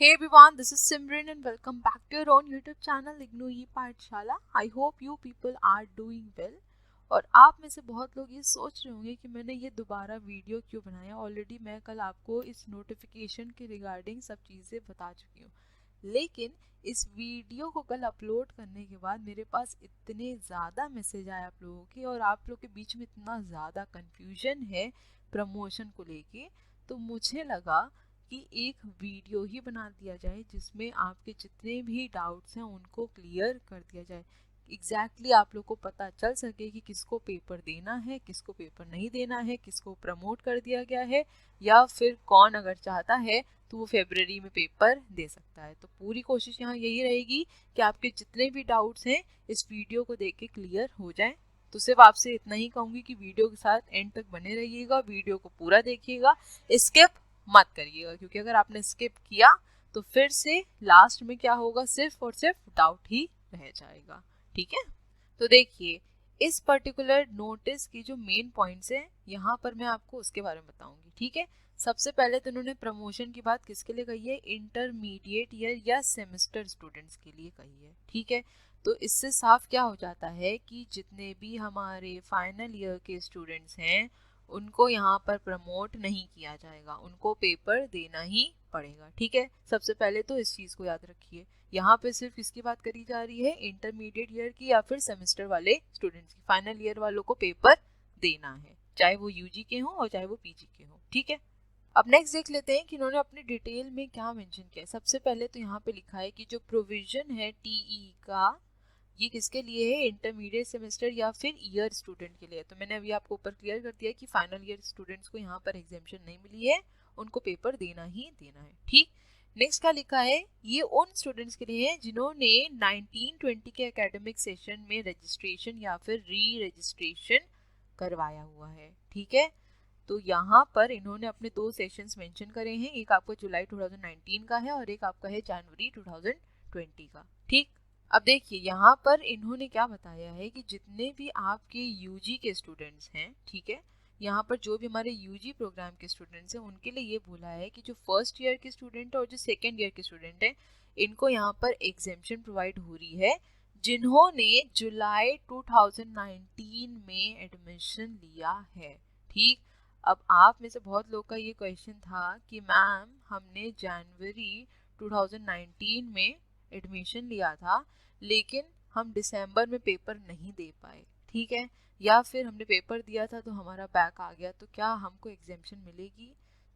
Hey everyone, this is Simran and welcome back to your own YouTube channel IGNOU e Pathshala. I hope you people are doing well. और आप में से बहुत लोग ये सोच रहे होंगे कि मैंने ये दोबारा वीडियो क्यों बनाया। ऑलरेडी मैं कल आपको इस नोटिफिकेशन के रिगार्डिंग सब चीज़ें बता चुकी हूँ, लेकिन इस वीडियो को कल अपलोड करने के बाद मेरे पास इतने ज़्यादा मैसेज आए आप लोगों के, और आप लोग के बीच में इतना ज़्यादा कन्फ्यूजन है प्रमोशन को लेके, तो मुझे लगा कि एक वीडियो ही बना दिया जाए जिसमें आपके जितने भी डाउट्स हैं उनको क्लियर कर दिया जाए। एग्जैक्टली आप लोग को पता चल सके कि किसको पेपर देना है, किसको पेपर नहीं देना है, किसको प्रमोट कर दिया गया है, या फिर कौन अगर चाहता है तो वो फरवरी में पेपर दे सकता है। तो पूरी कोशिश यहाँ यही रहेगी कि आपके जितने भी डाउट्स हैं इस वीडियो को देख के क्लियर हो जाए। तो सिर्फ आपसे इतना ही कहूँगी कि वीडियो के साथ एंड तक बने रहिएगा, वीडियो को पूरा देखिएगा, स्किप मत करिएगा, क्योंकि अगर आपने स्किप किया तो फिर से लास्ट में क्या होगा, सिर्फ और सिर्फ डाउट ही रह जाएगा। ठीक है, तो देखिए इस पर्टिकुलर नोटिस की जो मेन पॉइंट्स हैं यहाँ पर मैं आपको उसके बारे में बताऊंगी। ठीक है, सबसे पहले तो उन्होंने प्रमोशन की बात किसके लिए कही है, इंटरमीडिएट ईयर या सेमेस्टर स्टूडेंट्स के लिए कही है। ठीक है, तो इससे साफ क्या हो जाता है कि जितने भी हमारे फाइनल ईयर के स्टूडेंट्स हैं उनको यहाँ पर प्रमोट नहीं किया जाएगा, उनको पेपर देना ही पड़ेगा। ठीक है, सबसे पहले तो इस चीज़ को याद रखिए। यहाँ पे सिर्फ किसकी बात करी जा रही है, इंटरमीडिएट ईयर की या फिर सेमेस्टर वाले स्टूडेंट्स की। फाइनल ईयर वालों को पेपर देना है, चाहे वो यूजी के हों और चाहे वो पीजी के हों। ठीक है, अब नेक्स्ट देख लेते हैं कि इन्होंने अपने डिटेल में क्या मेंशन किया है। सबसे पहले तो यहाँ पे लिखा है कि जो प्रोविजन है टीई का, ये किसके लिए है, इंटरमीडिएट सेमेस्टर या फिर ईयर स्टूडेंट के लिए। तो मैंने अभी आपको ऊपर क्लियर कर दिया कि फाइनल ईयर स्टूडेंट्स को यहाँ पर एग्जामिशन नहीं मिली है, उनको पेपर देना ही देना है। ठीक, नेक्स्ट क्या लिखा है, ये उन स्टूडेंट्स के लिए है जिन्होंने 1920 के एकेडमिक सेशन में रजिस्ट्रेशन या फिर री रजिस्ट्रेशन करवाया हुआ है। ठीक है, तो यहाँ पर इन्होंने अपने दो सेशंस मेंशन करे हैं, एक आपका जुलाई 2019 का है और एक आपका है जनवरी 2020 का। ठीक, अब देखिए यहाँ पर इन्होंने क्या बताया है कि जितने भी आपके यूजी के स्टूडेंट्स हैं, ठीक है, यहाँ पर जो भी हमारे यूजी प्रोग्राम के स्टूडेंट्स हैं उनके लिए ये बोला है कि जो फर्स्ट ईयर के स्टूडेंट है और जो सेकेंड ईयर के स्टूडेंट हैं इनको यहाँ पर एग्जेम्पशन प्रोवाइड हो रही है जिन्होंने जुलाई 2019 में एडमिशन लिया है। ठीक, अब आप में से बहुत लोग का ये क्वेश्चन था कि मैम हमने जनवरी 2019 में एडमिशन लिया था लेकिन हम दिसंबर में पेपर नहीं दे पाए, ठीक है, या फिर हमने पेपर दिया था तो हमारा बैक आ गया, तो क्या हमको एग्जाम्शन मिलेगी।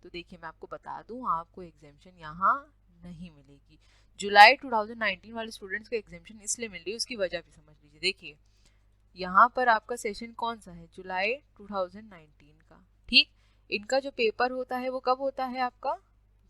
तो देखिए मैं आपको बता दूं, आपको एग्जाम्शन यहाँ नहीं मिलेगी। जुलाई 2019 वाले स्टूडेंट्स को एग्जाम्शन इसलिए मिल रही है, उसकी वजह भी समझ लीजिए। देखिए यहाँ पर आपका सेशन कौन सा है, जुलाई 2019 का। ठीक, इनका जो पेपर होता है वो कब होता है, आपका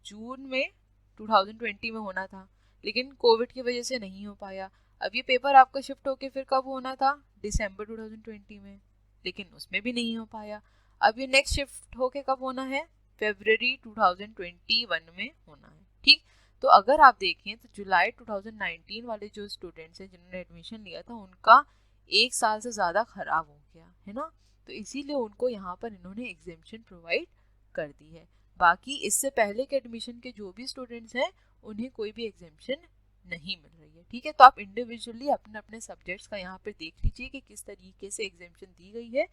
जून में 2020 में होना था, लेकिन कोविड की वजह से नहीं हो पाया। अब ये पेपर आपका शिफ्ट होके फिर कब होना था, दिसंबर 2020 में, लेकिन उसमें भी नहीं हो पाया। अब ये नेक्स्ट शिफ्ट होके कब होना है, फरवरी 2021 में होना है। ठीक, तो अगर आप देखें तो जुलाई 2019 वाले जो स्टूडेंट्स हैं जिन्होंने एडमिशन लिया था उनका एक साल से ज़्यादा ख़राब हो गया है ना, तो इसीलिए उनको यहाँ पर इन्होंने एग्जेम्पशन प्रोवाइड कर दी है। बाकी इससे पहले के एडमिशन के जो भी स्टूडेंट्स हैं उन्हें कोई भी एग्जेम्पशन नहीं मिल रही है। ठीक है, तो आप इंडिविजुअली अपने अपने सब्जेक्ट्स का यहाँ पर देख लीजिए कि किस तरीके से एग्जेम्पशन दी गई है,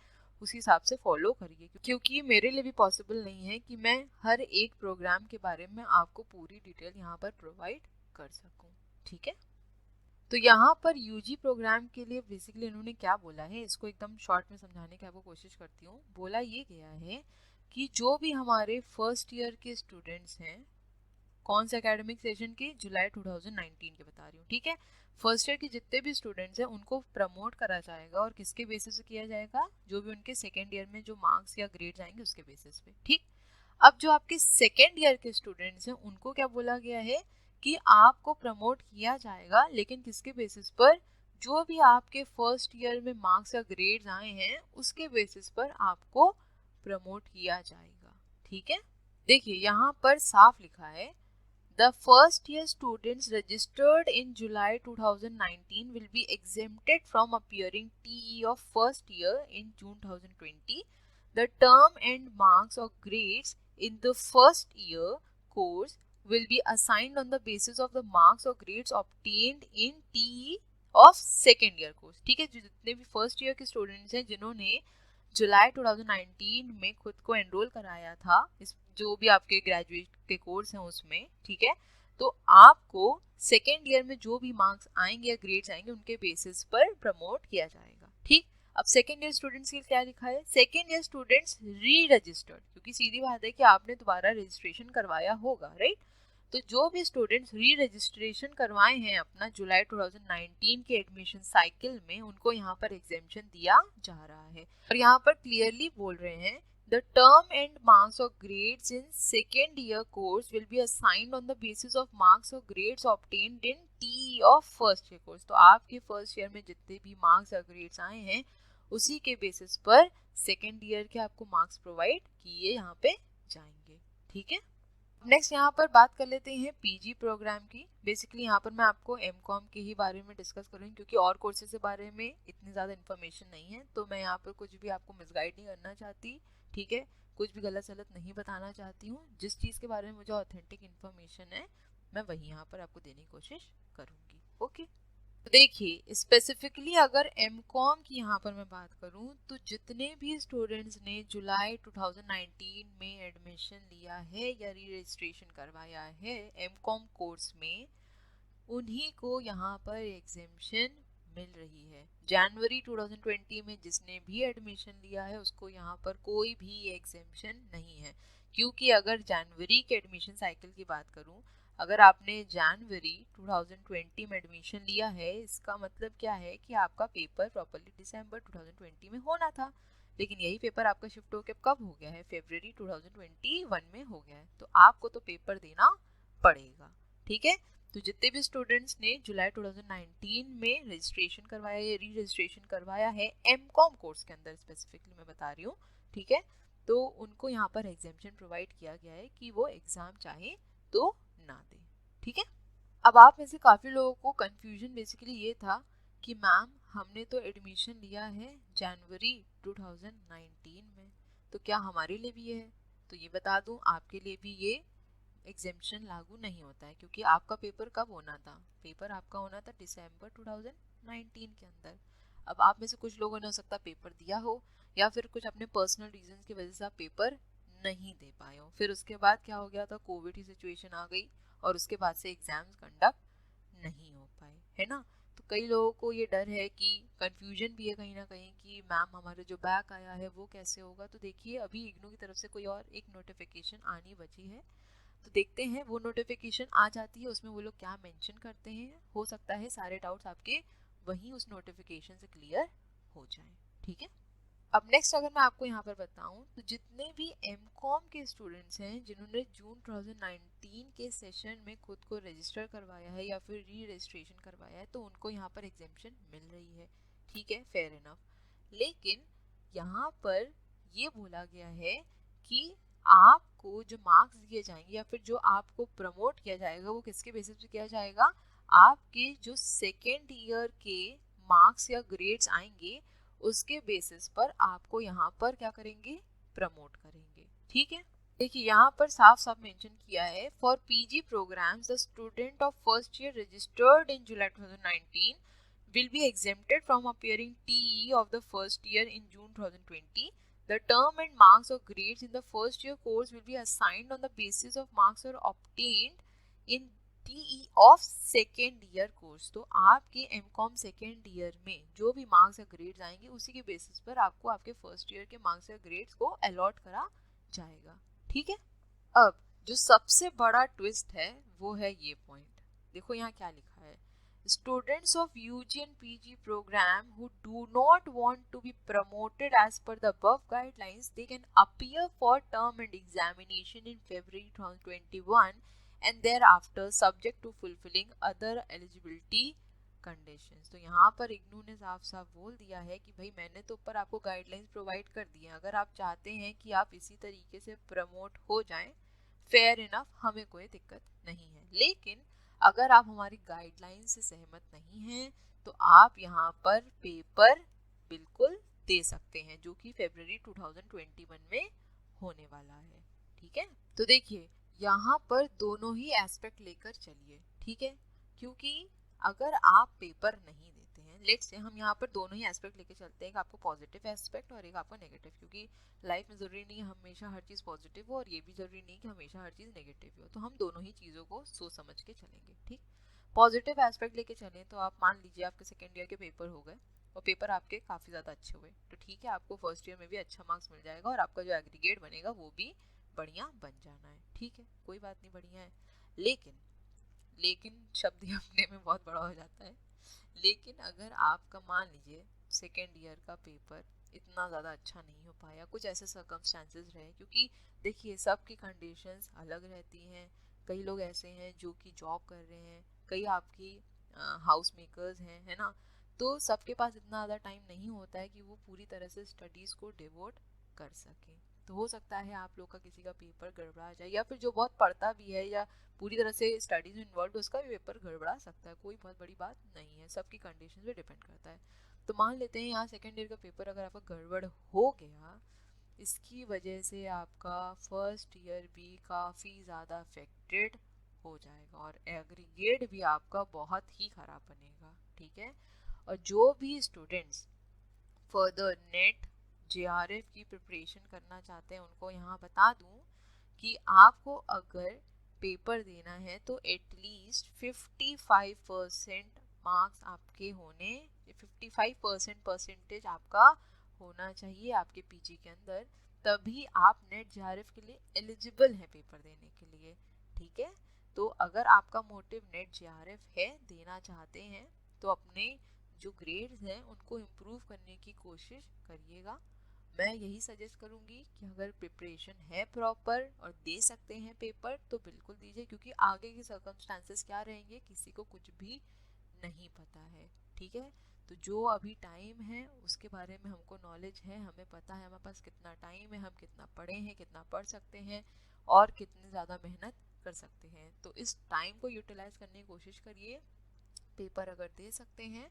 उस हिसाब से फॉलो करिए, क्योंकि मेरे लिए भी पॉसिबल नहीं है कि मैं हर एक प्रोग्राम के बारे में आपको पूरी डिटेल यहाँ पर प्रोवाइड कर सकूँ। ठीक है, तो यहाँ पर यूजी प्रोग्राम के लिए बेसिकली इन्होंने क्या बोला है, इसको एकदम शॉर्ट में समझाने की आपको कोशिश करती हूँ। बोला ये गया है कि जो भी हमारे फर्स्ट ईयर के स्टूडेंट्स हैं, कौन से एकेडमिक सेशन के, जुलाई 2019 के बता रही हूँ। ठीक है, फर्स्ट ईयर के जितने भी स्टूडेंट्स हैं उनको प्रमोट करा जाएगा, और किसके बेसिस पे किया जाएगा, जो भी उनके सेकेंड ईयर में जो मार्क्स या ग्रेड्स आएंगे उसके बेसिस पे। ठीक, अब जो आपके सेकेंड ईयर के स्टूडेंट्स हैं उनको क्या बोला गया है कि आपको प्रमोट किया जाएगा, लेकिन किसके बेसिस पर, जो भी आपके फर्स्ट ईयर में मार्क्स या ग्रेड्स आए हैं उसके बेसिस पर आपको प्रमोट किया जाएगा। ठीक है, देखिए यहाँ पर साफ लिखा है, The first year students registered in July 2019 will be exempted from appearing TE of first year in June 2020. The term and marks or grades in the first year course will be assigned on the basis of the marks or grades obtained in TE of second year course. ठीक है, जो जितने भी first year के students हैं जिन्होंने जुलाई 2019 में खुद को एनरोल कराया था इस जो भी आपके ग्रेजुएट के कोर्स हैं उसमें, ठीक है, तो आपको सेकेंड ईयर में जो भी मार्क्स आएंगे या ग्रेड्स आएंगे उनके बेसिस पर प्रमोट किया जाएगा। ठीक, अब सेकेंड ईयर स्टूडेंट्स के लिए क्या लिखा है, सेकेंड ईयर स्टूडेंट्स री रजिस्टर्ड, क्योंकि सीधी बात है कि आपने दोबारा रजिस्ट्रेशन करवाया होगा, राइट। तो जो भी स्टूडेंट्स री रजिस्ट्रेशन करवाए हैं अपना जुलाई 2019 के एडमिशन साइकिल में, उनको यहाँ पर एग्जेम्पशन दिया जा रहा है। और यहाँ पर क्लियरली बोल रहे हैं the term and marks or grades in second year course will be assigned on the basis of marks or grades obtained in TE of first year course। तो आपके फर्स्ट ईयर में जितने भी मार्क्स और grades आए हैं उसी के बेसिस पर सेकेंड ईयर के आपको मार्क्स प्रोवाइड किए यहाँ पे जाएंगे। ठीक है, नेक्स्ट यहाँ पर बात कर लेते हैं पीजी प्रोग्राम की। बेसिकली यहाँ पर मैं आपको एमकॉम के ही बारे में डिस्कस करूँगी क्योंकि और कोर्सेज के बारे में इतनी ज़्यादा इन्फॉर्मेशन नहीं है, तो मैं यहाँ पर कुछ भी आपको मिसगाइड नहीं करना चाहती। ठीक है, कुछ भी गलत सलत नहीं बताना चाहती हूँ। जिस चीज़ के बारे में मुझे ऑथेंटिक इन्फॉर्मेशन है मैं वही यहाँ पर आपको देने की कोशिश करूँगी। ओके, तो देखिए स्पेसिफिकली अगर एमकॉम की यहाँ पर मैं बात करूँ तो जितने भी स्टूडेंट्स ने जुलाई 2019 में एडमिशन लिया है या री रजिस्ट्रेशन करवाया है एमकॉम कोर्स में, उन्हीं को यहाँ पर एग्जेम्पशन मिल रही है। जनवरी 2020 में जिसने भी एडमिशन लिया है उसको यहाँ पर कोई भी एग्जेम्पशन नहीं है, क्योंकि अगर जनवरी के एडमिशन साइकिल की बात करूँ, अगर आपने जनवरी 2020 में एडमिशन लिया है इसका मतलब क्या है कि आपका पेपर प्रॉपर्ली दिसंबर 2020 में होना था, लेकिन यही पेपर आपका शिफ्ट होकर कब हो गया है, फरवरी 2021 में हो गया है, तो आपको तो पेपर देना पड़ेगा। ठीक है, तो जितने भी स्टूडेंट्स ने जुलाई 2019 में रजिस्ट्रेशन करवाया है, री रजिस्ट्रेशन करवाया है एमकॉम कोर्स के अंदर स्पेसिफिकली मैं बता रही हूँ, ठीक है, तो उनको यहाँ पर एग्जाम्पशन प्रोवाइड किया गया है कि वो एग्जाम चाहे तो ना दे। ठीक है, अब आप में से काफ़ी लोगों को कंफ्यूजन बेसिकली ये था कि मैम हमने तो एडमिशन लिया है जनवरी 2019 में, तो क्या हमारे लिए भी है? तो ये बता दूं आपके लिए भी ये एग्जेम्पशन लागू नहीं होता है, क्योंकि आपका पेपर कब होना था, पेपर आपका होना था दिसंबर 2019 के अंदर। अब आप में से कुछ लोगों ने हो सकता पेपर दिया हो या फिर कुछ अपने पर्सनल रीजंस की वजह से आप पेपर नहीं दे पाए हो, फिर उसके बाद क्या हो गया था, कोविड की सिचुएशन आ गई और उसके बाद से एग्जाम्स कंडक्ट नहीं हो पाए, है ना। तो कई लोगों को ये डर है कि कंफ्यूजन भी है कहीं ना कहीं कि मैम हमारे जो बैक आया है वो कैसे होगा। तो देखिए अभी इग्नू की तरफ से कोई और एक नोटिफिकेशन आनी बची है, तो देखते हैं वो नोटिफिकेशन आ जाती है उसमें वो लोग क्या मेंशन करते हैं, हो सकता है सारे डाउट्स आपके वहीं उस नोटिफिकेशन से क्लियर हो जाएं। ठीक है, अब नेक्स्ट अगर मैं आपको यहाँ पर बताऊँ तो जितने भी एमकॉम के स्टूडेंट्स हैं जिन्होंने जून 2019 के सेशन में खुद को रजिस्टर करवाया है या फिर री रजिस्ट्रेशन करवाया है, तो उनको यहाँ पर एग्जेम्पशन मिल रही है। ठीक है, फेयर इनफ। लेकिन यहाँ पर ये बोला गया है कि आपको जो मार्क्स दिए जाएंगे या फिर जो आपको प्रमोट किया जाएगा वो किसके बेसिस पे किया जाएगा, आपके जो सेकेंड ईयर के मार्क्स या ग्रेड्स आएंगे उसके बेसिस पर आपको यहाँ पर क्या करेंगे, प्रमोट करेंगे। ठीक है, देखिए यहाँ पर साफ साफ मेंशन किया है for PG programmes the student of first year registered in July 2019 will be exempted from appearing TE of the first year in June 2020. The term and marks or grades in the first year course will be assigned on the basis of marks are obtained in TE of second year course. तो आपके MCom second year में जो भी marks या grades आएंगे उसी के basis पर आपको आपके फर्स्ट ईयर के मार्क्स या ग्रेड्स को अलॉट करा जाएगा। ठीक है, अब जो सबसे बड़ा ट्विस्ट है वो है ये पॉइंट, देखो यहाँ क्या लिखा है, students of UG and PG program who do not want to be promoted as per the above guidelines, they can appear for term and examination in February 2021 and thereafter subject to fulfilling other eligibility conditions। तो यहाँ पर इग्नू ने साफ साफ बोल दिया है कि भाई मैंने तो ऊपर आपको गाइडलाइंस प्रोवाइड कर दी हैं, अगर आप चाहते हैं कि आप इसी तरीके से प्रमोट हो जाएं, फेयर इनफ, हमें कोई दिक्कत नहीं है, लेकिन अगर आप हमारी गाइडलाइन से सहमत नहीं हैं तो आप यहाँ पर पेपर बिल्कुल दे सकते हैं जो कि फरवरी 2021 में होने वाला है। ठीक है, तो देखिए यहाँ पर दोनों ही एस्पेक्ट लेकर चलिए, ठीक है, क्योंकि अगर आप पेपर नहीं देते हैं, लेट्स से हम यहाँ पर दोनों ही एस्पेक्ट लेके चलते हैं, एक आपको पॉजिटिव एस्पेक्ट और एक आपको नेगेटिव, क्योंकि लाइफ में ज़रूरी नहीं है हमेशा हर चीज़ पॉजिटिव हो और ये भी ज़रूरी नहीं कि हमेशा हर चीज़ नेगेटिव हो, तो हम दोनों ही चीज़ों को सोच समझ के चलेंगे, ठीक। पॉजिटिव एस्पेक्ट लेके चलें तो आप मान लीजिए आपके सेकेंड ईयर के पेपर हो गए और पेपर आपके काफ़ी ज़्यादा अच्छे हुए, तो ठीक है, आपको फर्स्ट ईयर में भी अच्छा मार्क्स मिल जाएगा और आपका जो एग्रीगेट बनेगा वो भी बढ़िया बन जाना है, ठीक है, कोई बात नहीं, बढ़िया है। लेकिन लेकिन शब्द ही अपने में बहुत बड़ा हो जाता है। लेकिन अगर आपका मान लीजिए सेकेंड ईयर का पेपर इतना ज़्यादा अच्छा नहीं हो पाया, कुछ ऐसे सर्कमस्टांसेस रहे, क्योंकि देखिए सबकी कंडीशंस अलग रहती हैं, कई लोग ऐसे हैं जो कि जॉब कर रहे हैं, कई आपकी हाउस मेकर्स हैं, है ना, तो सबके पास इतना ज़्यादा टाइम नहीं होता है कि वो पूरी तरह से स्टडीज़ को डिवोट कर सकें। तो हो सकता है आप लोग का किसी का पेपर गड़बड़ा जाए, या फिर जो बहुत पढ़ता भी है या पूरी तरह से स्टडीज में इन्वॉल्व, उसका भी पेपर गड़बड़ा सकता है, कोई बहुत बड़ी बात नहीं है, सबकी कंडीशन पे डिपेंड करता है। तो मान लेते हैं यहाँ सेकेंड ईयर का पेपर अगर आपका गड़बड़ हो गया, इसकी वजह से आपका फर्स्ट ईयर भी काफ़ी ज़्यादा अफेक्टेड हो जाएगा और एग्रीगेट भी आपका बहुत ही ख़राब बनेगा, ठीक है। और जो भी स्टूडेंट्स फर्दर नेट जेआरएफ की प्रिपरेशन करना चाहते हैं, उनको यहाँ बता दूँ कि आपको अगर पेपर देना है तो एटलीस्ट 55% मार्क्स आपके होने, 55% परसेंटेज आपका होना चाहिए आपके पीजी के अंदर, तभी आप नेट जेआरएफ के लिए एलिजिबल हैं पेपर देने के लिए, ठीक है। तो अगर आपका मोटिव नेट जेआरएफ है, देना चाहते हैं, तो अपने जो ग्रेड्स हैं उनको इम्प्रूव करने की कोशिश करिएगा। मैं यही सजेस्ट करूँगी कि अगर प्रिपरेशन है प्रॉपर और दे सकते हैं पेपर तो बिल्कुल दीजिए, क्योंकि आगे के सर्कमस्टांसेस क्या रहेंगे किसी को कुछ भी नहीं पता है, ठीक है। तो जो अभी टाइम है उसके बारे में हमको नॉलेज है, हमें पता है हमारे पास कितना टाइम है, हम कितना पढ़े हैं, कितना पढ़ सकते हैं और कितनी ज़्यादा मेहनत कर सकते हैं, तो इस टाइम को यूटिलाइज करने की कोशिश करिए। पेपर अगर दे सकते हैं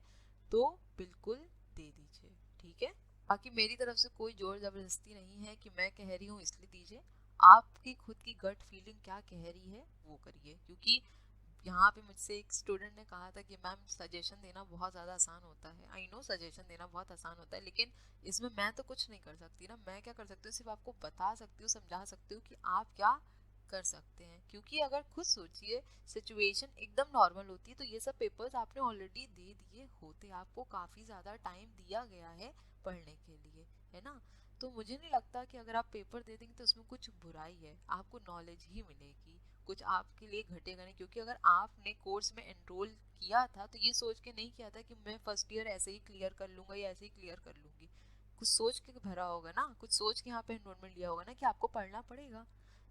तो बिल्कुल दे दीजिए, ठीक है। बाकी मेरी तरफ से कोई जोर ज़बरदस्ती नहीं है कि मैं कह रही हूँ इसलिए दीजिए, आपकी खुद की गट फीलिंग क्या कह रही है वो करिए, क्योंकि यहाँ पे मुझसे एक स्टूडेंट ने कहा था कि मैम सजेशन देना बहुत ज़्यादा आसान होता है। आई नो सजेशन देना बहुत आसान होता है, लेकिन इसमें मैं तो कुछ नहीं कर सकती ना, मैं क्या कर सकती हूँ, सिर्फ आपको बता सकती हूँ, समझा सकती हूँ कि आप क्या कर सकते हैं, क्योंकि अगर खुद सोचिए सिचुएशन एकदम नॉर्मल होती तो ये सब पेपर्स आपने ऑलरेडी दे दिए होते, आपको काफ़ी ज़्यादा टाइम दिया गया है पढ़ने के लिए, है ना। तो मुझे नहीं लगता कि अगर आप पेपर दे देंगे तो उसमें कुछ बुराई है, आपको नॉलेज ही मिलेगी, कुछ आपके लिए घटेगा नहीं, क्योंकि अगर आपने कोर्स में एनरोल किया था तो ये सोच के नहीं किया था कि मैं फर्स्ट ईयर ऐसे ही क्लियर कर लूँगा या ऐसे ही क्लियर कर लूँगी, कुछ सोच के भरा होगा ना, कुछ सोच के यहाँ पे एनरोलमेंट लिया होगा ना कि आपको पढ़ना पड़ेगा,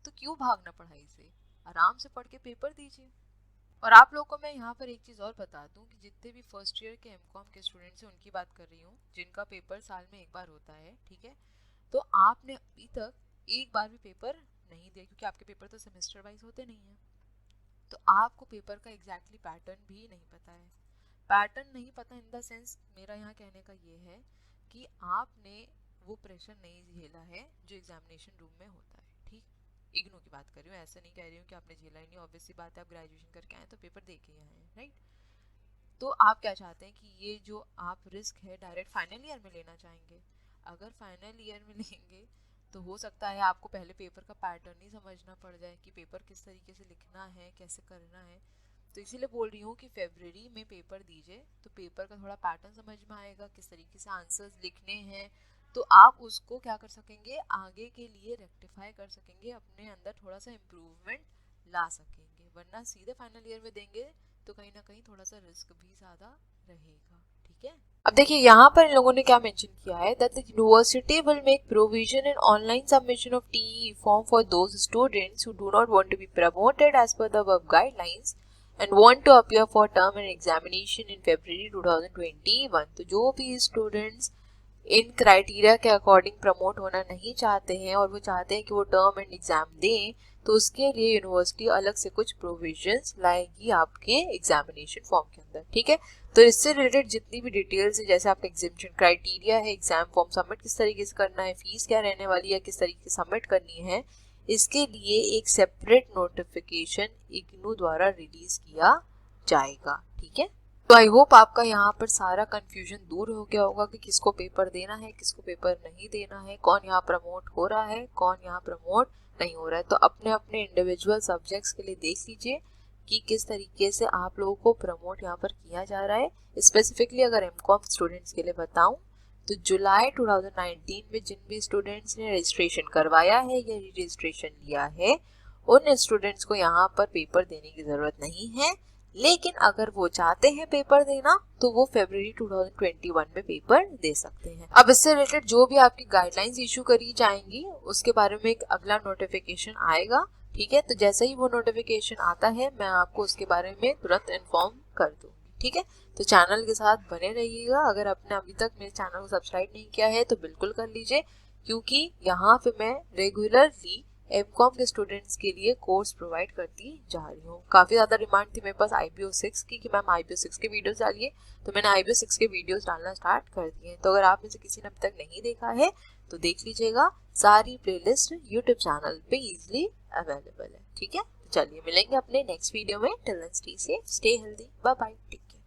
तो क्यों भागना पढ़ाई से, आराम से पढ़ के पेपर दीजिए। और आप लोगों को मैं यहाँ पर एक चीज़ और बता दूँ कि जितने भी फर्स्ट ईयर के एमकॉम के स्टूडेंट्स हैं उनकी बात कर रही हूँ, जिनका पेपर साल में एक बार होता है, ठीक है, तो आपने अभी तक एक बार भी पेपर नहीं दिया, क्योंकि आपके पेपर तो सेमेस्टर वाइज होते नहीं हैं, तो आपको पेपर का एग्जैक्टली पैटर्न भी नहीं पता है। पैटर्न नहीं पता इन द सेंस, मेरा यहाँ कहने का ये है कि आपने वो प्रेशर नहीं झेला है जो एग्जामिनेशन रूम में होता है, ठीक। इग्नू की बात कर रही हूँ, ऐसा नहीं कह रही हूँ कि आपने झेला ही नहीं, ऑब्वियस सी बात है, आप ग्रेजुएशन करके आए तो पेपर दे के आए हैं, राइट। तो आप क्या चाहते हैं कि ये जो आप रिस्क है डायरेक्ट फाइनल ईयर में लेना चाहेंगे, अगर फाइनल ईयर में लेंगे तो हो सकता है आपको पहले पेपर का पैटर्न ही समझना पड़ जाए कि पेपर किस तरीके से लिखना है, कैसे करना है। तो इसीलिए बोल रही हूँ कि फरवरी में पेपर दीजिए तो पेपर का थोड़ा पैटर्न समझ में आएगा, किस तरीके से आंसर्स लिखने हैं, तो आप उसको क्या कर सकेंगे, आगे के लिए रेक्टिफाई कर सकेंगे, अपने अंदर थोड़ा सा इम्प्रूवमेंट ला सकेंगे। वरना सीधे फाइनल ईयर में देंगे तो कहीं ना कहीं थोड़ा सा रिस्क भी ज़्यादा रहेगा, ठीक है। अब देखिए यहाँ पर इन लोगों ने क्या मेंशन किया है, that the university will make provision in online submission of TE form for those students who do not want to be promoted as per the above guidelines and want to appear for term and examination in February 2021। तो जो भी students in criteria के according promote होना नहीं चाहते हैं और वो चाहते हैं कि वो टर्म एंड एग्जाम दें, तो उसके लिए यूनिवर्सिटी अलग से कुछ प्रोविजंस लाएगी आपके एग्जामिनेशन फॉर्म के अंदर, ठीक है। तो इससे रिलेटेड जितनी भी डिटेल्स है, जैसे आपका एग्जामिनेशन क्राइटेरिया है, एग्जाम फॉर्म सबमिट किस तरीके से करना है, फीस क्या रहने वाली है, किस तरीके से सबमिट करनी है, इसके लिए एक सेपरेट नोटिफिकेशन इग्नू द्वारा रिलीज किया जाएगा। ठीक है, तो आई होप आपका यहाँ पर सारा कंफ्यूजन दूर हो गया होगा कि किसको पेपर देना है, किसको पेपर नहीं देना है, कौन यहाँ प्रमोट हो रहा है, कौन यहाँ प्रमोट नहीं हो रहा है। तो अपने अपने इंडिविजुअल सब्जेक्ट्स के लिए देख लीजिए कि किस तरीके से आप लोगों को प्रमोट यहाँ पर किया जा रहा है। स्पेसिफिकली अगर एमकॉम स्टूडेंट्स के लिए बताऊं तो जुलाई 2019 में जिन भी स्टूडेंट्स ने रजिस्ट्रेशन करवाया है या रजिस्ट्रेशन लिया है उन स्टूडेंट्स को यहाँ पर पेपर देने की ज़रूरत नहीं है, लेकिन अगर वो चाहते हैं पेपर देना तो वो फरवरी 2021 में पेपर दे सकते हैं। अब इससे रिलेटेड जो भी आपकी गाइडलाइंस इशू करी जाएंगी उसके बारे में एक अगला नोटिफिकेशन आएगा। ठीक है, तो जैसे ही वो नोटिफिकेशन आता है मैं आपको उसके बारे में तुरंत इन्फॉर्म कर दूंगी। ठीक है, तो चैनल के साथ बने रहिएगा। अगर आपने अभी तक मेरे चैनल को सब्सक्राइब नहीं किया है तो बिल्कुल कर लीजिए, क्योंकि यहाँ पे मैं रेगुलरली एमकॉम के स्टूडेंट्स के लिए कोर्स प्रोवाइड करती जा रही हूँ। काफ़ी ज़्यादा डिमांड थी मेरे पास IBO 6 की कि मैम IBO 6 के वीडियोस डालिए, तो मैंने IBO 6 के वीडियोस डालना स्टार्ट कर दिए हैं। तो अगर आप में से किसी ने अभी तक नहीं देखा है तो देख लीजिएगा, सारी प्लेलिस्ट यूट्यूब चैनल पे इजीली अवेलेबल है। ठीक है, चलिए मिलेंगे अपने नेक्स्ट वीडियो में। Till then stay safe, stay healthy, bye bye, take care.